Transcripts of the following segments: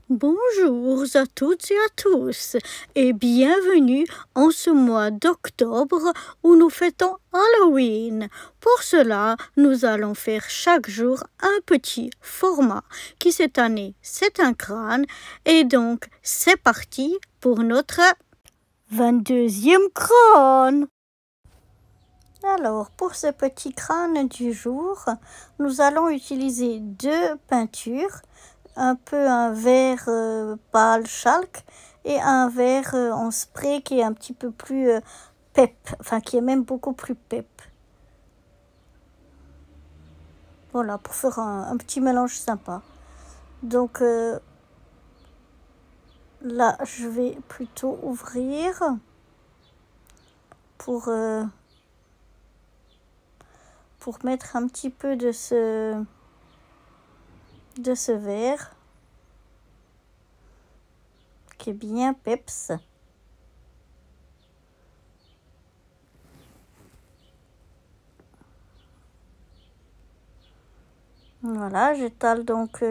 Bonjour à toutes et à tous et bienvenue en ce mois d'octobre où nous fêtons Halloween. Pour cela, nous allons faire chaque jour un petit format qui cette année c'est un crâne et donc c'est parti pour notre 22e crâne. Alors pour ce petit crâne du jour, nous allons utiliser deux peintures. Un peu un vert pâle chalk et un vert en spray qui est un petit peu plus pep, enfin qui est même beaucoup plus pep. Voilà, pour faire un petit mélange sympa. Donc là, je vais plutôt ouvrir pour mettre un petit peu de ce vert qui est bien peps. Voilà, j'étale donc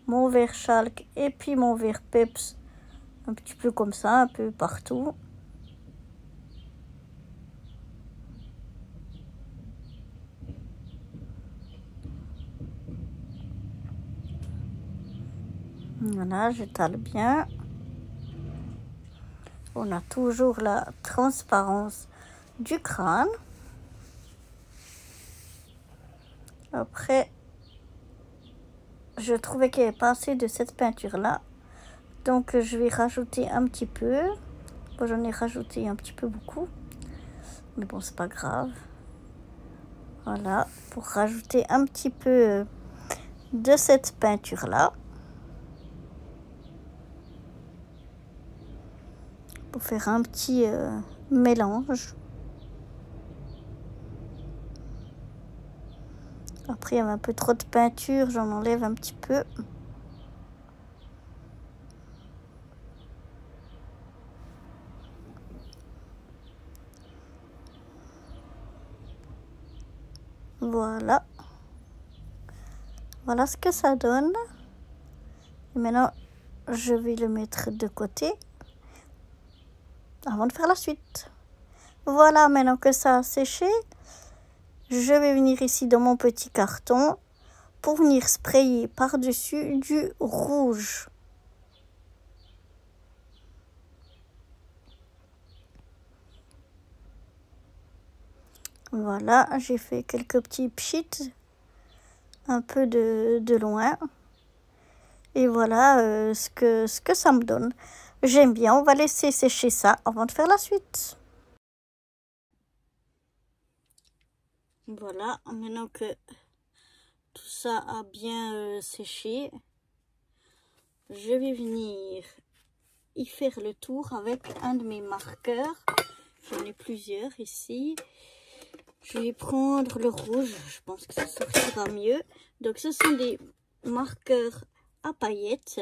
mon vert chalk et puis mon vert peps un petit peu comme ça, un peu partout. Voilà, j'étale bien. On a toujours la transparence du crâne. Après, je trouvais qu'il n'y avait pas assez de cette peinture-là. Donc, je vais rajouter un petit peu. Bon, j'en ai rajouté un petit peu beaucoup. Mais bon, c'est pas grave. Voilà, pour rajouter un petit peu de cette peinture-là. Pour faire un petit mélange. Après, il y avait un peu trop de peinture, j'en enlève un petit peu. Voilà. Voilà ce que ça donne. Et maintenant, je vais le mettre de côté avant de faire la suite. Voilà, maintenant que ça a séché, je vais venir ici dans mon petit carton pour venir sprayer par-dessus du rouge. Voilà, j'ai fait quelques petits pchits un peu de loin. Et voilà ce que ça me donne. J'aime bien, on va laisser sécher ça avant de faire la suite. Voilà, maintenant que tout ça a bien séché, je vais venir y faire le tour avec un de mes marqueurs. J'en ai plusieurs ici. Je vais prendre le rouge, je pense que ça sortira mieux. Donc ce sont des marqueurs à paillettes.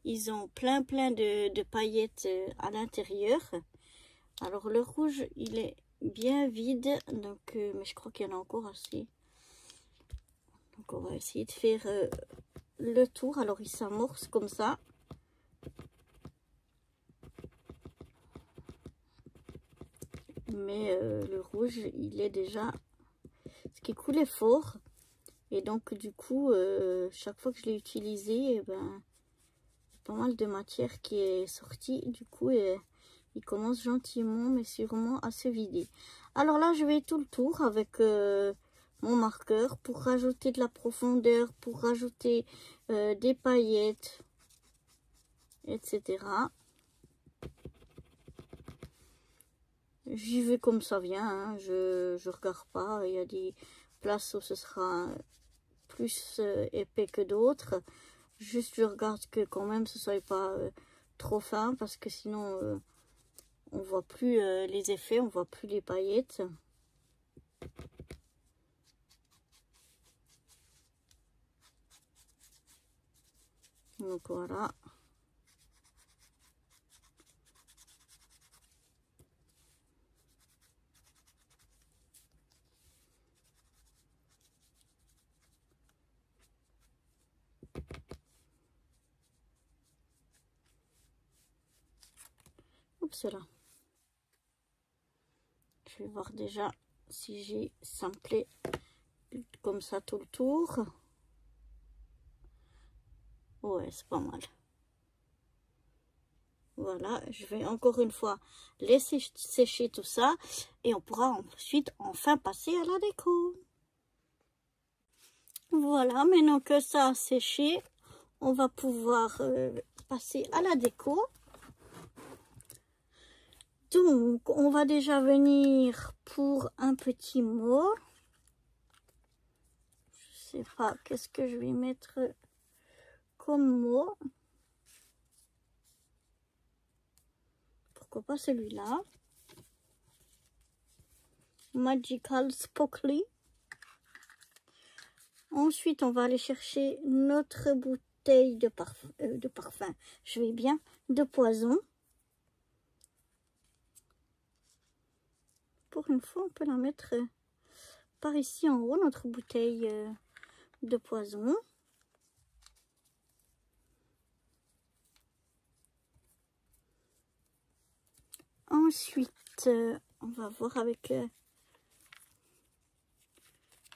Ils ont plein de paillettes à l'intérieur. Alors le rouge, il est bien vide, donc mais je crois qu'il y en a encore assez. Donc on va essayer de faire le tour. Alors il s'amorce comme ça. Mais le rouge, il est déjà... Ce qui coulait fort. Et donc du coup, chaque fois que je l'ai utilisé, eh ben, pas mal de matière qui est sortie. Du coup, il commence gentiment mais sûrement à se vider. Alors là, je vais tout le tour avec mon marqueur pour rajouter de la profondeur, pour rajouter des paillettes, etc. J'y vais comme ça vient, hein. Je regarde pas. Il y a des places où ce sera plus épais que d'autres. Juste je regarde que quand même ce soit pas trop fin, parce que sinon on voit plus les effets, on voit plus les paillettes. Donc voilà. Oups là. Je vais voir déjà si j'ai samplé comme ça tout le tour. Ouais, c'est pas mal. Voilà, je vais encore une fois laisser sécher tout ça et on pourra ensuite enfin passer à la déco. Voilà, maintenant que ça a séché, on va pouvoir passer à la déco. Donc, on va déjà venir pour un petit mot. Je sais pas, qu'est-ce que je vais mettre comme mot. Pourquoi pas celui-là. Magical Sparkly. Ensuite, on va aller chercher notre bouteille de parfum. Je vais bien, de poison. Pour une fois, on peut la mettre par ici en haut, notre bouteille de poison. Ensuite, on va voir avec...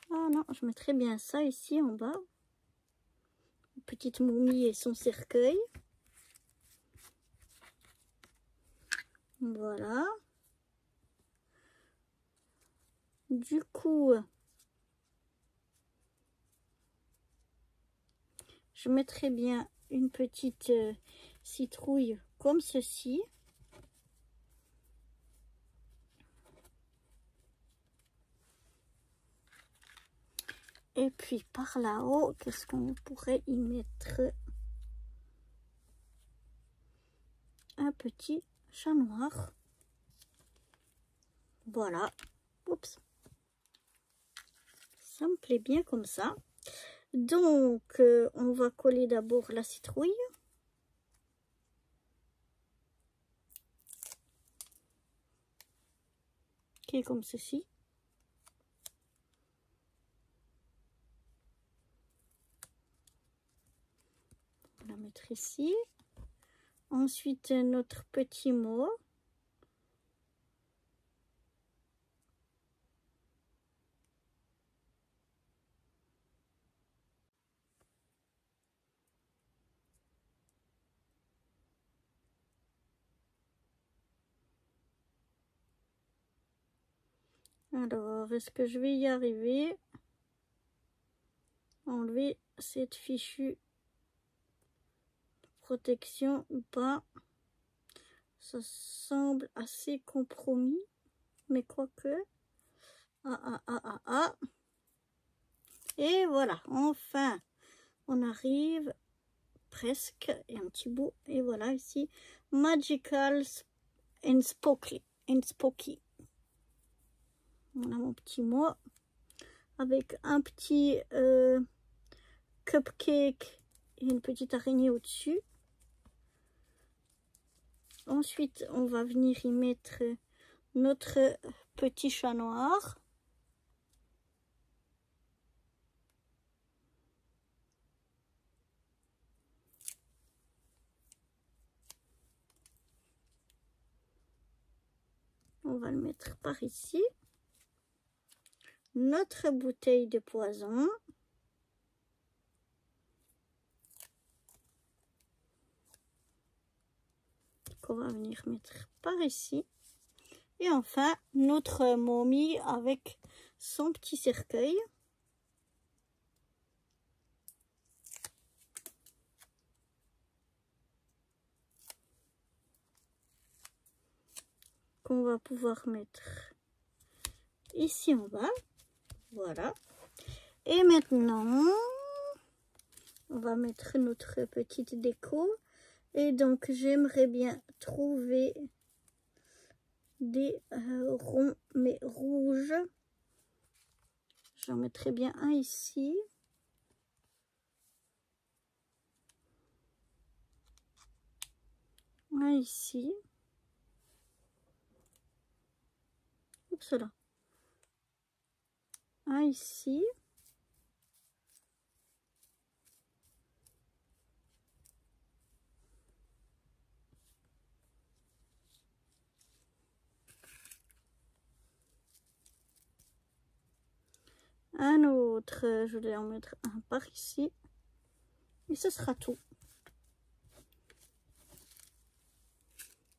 Ah non, je mettrais bien ça ici en bas. Une petite momie et son cercueil. Voilà. Du coup, je mettrai bien une petite citrouille comme ceci. Et puis par là-haut, qu'est-ce qu'on pourrait y mettre? Un petit chat noir. Voilà. Oups. Ça me plaît bien comme ça. Donc, on va coller d'abord la citrouille. Qui est comme ceci. On va la mettre ici. Ensuite, notre petit mot. Alors, est-ce que je vais y arriver? Enlever cette fichue protection ou pas? Ça semble assez compromis, mais quoique. Ah. Et voilà, enfin, on arrive presque, et un petit bout, et voilà ici, Magical and Spooky. Voilà mon petit mot, avec un petit cupcake et une petite araignée au-dessus. Ensuite, on va venir y mettre notre petit chat noir. On va le mettre par ici. Notre bouteille de poison. Qu'on va venir mettre par ici. Et enfin, notre momie avec son petit cercueil. Qu'on va pouvoir mettre ici en bas. Voilà. Et maintenant, on va mettre notre petite déco. Et donc, j'aimerais bien trouver des ronds, mais rouges. J'en mettrai bien un ici. Un ici. Oups là. Un ici. un autre, je vais en mettre un par ici. Et ce sera tout.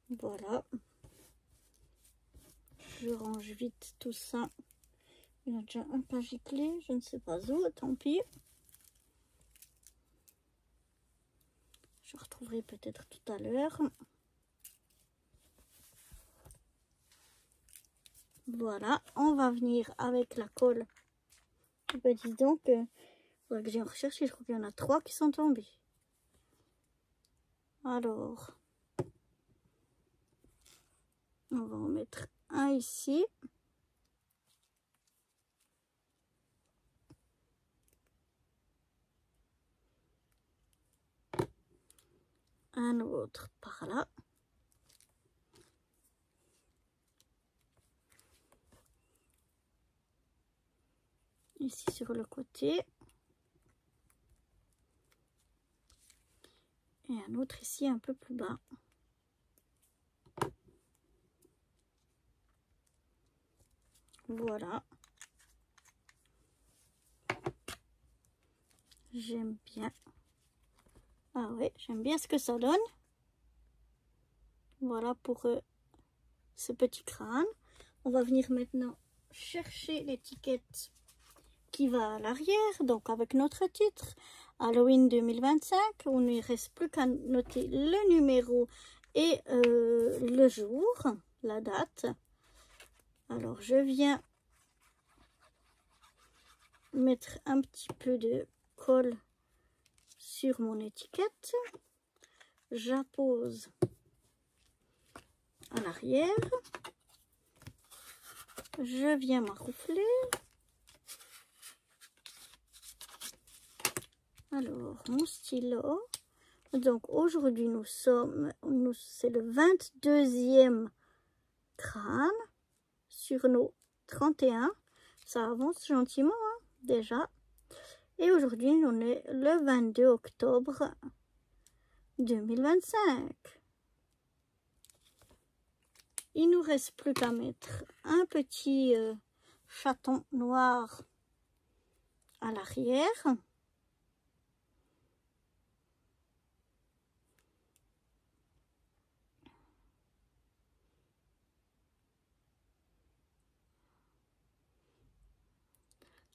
Voilà. Je range vite tout ça. Il y a déjà un pas giclé, je ne sais pas où, tant pis. Je retrouverai peut-être tout à l'heure. Voilà, on va venir avec la colle. Ben, dis donc, faudrait que j'ai recherché, je crois qu'il y en a 3 qui sont tombés. Alors, on va en mettre un ici. Un autre par là. Ici sur le côté. Et un autre ici un peu plus bas. Voilà. J'aime bien. Ah ouais, j'aime bien ce que ça donne. Voilà pour ce petit crâne. On va venir maintenant chercher l'étiquette qui va à l'arrière, donc avec notre titre Halloween 2025. On ne reste plus qu'à noter le numéro et le jour, la date. Alors je viens mettre un petit peu de colle sur mon étiquette. J'appose à l'arrière. Je viens m'arroufler. Alors, mon stylo. Donc, aujourd'hui, c'est le 22e crâne sur nos 31. Ça avance gentiment, hein, déjà. Et aujourd'hui, on est le 22 octobre 2025. Il nous reste plus qu'à mettre un petit chaton noir à l'arrière.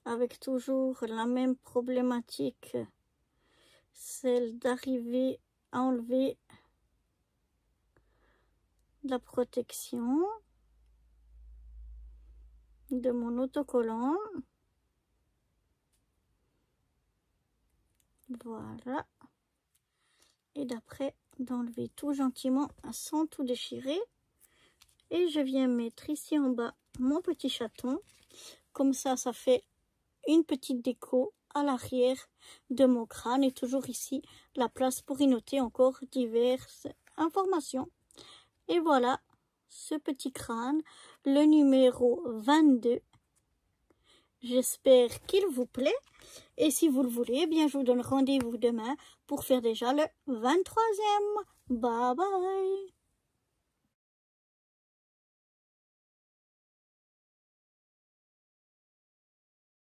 Avec toujours la même problématique, celle d'arriver à enlever la protection de mon autocollant. Voilà. Et d'après d'enlever tout gentiment sans tout déchirer. Et je viens mettre ici en bas mon petit chaton. Comme ça fait une petite déco à l'arrière de mon crâne. Et toujours ici, la place pour y noter encore diverses informations. Et voilà, ce petit crâne, le numéro 22. J'espère qu'il vous plaît. Et si vous le voulez, eh bien, je vous donne rendez-vous demain pour faire déjà le 23e. Bye bye.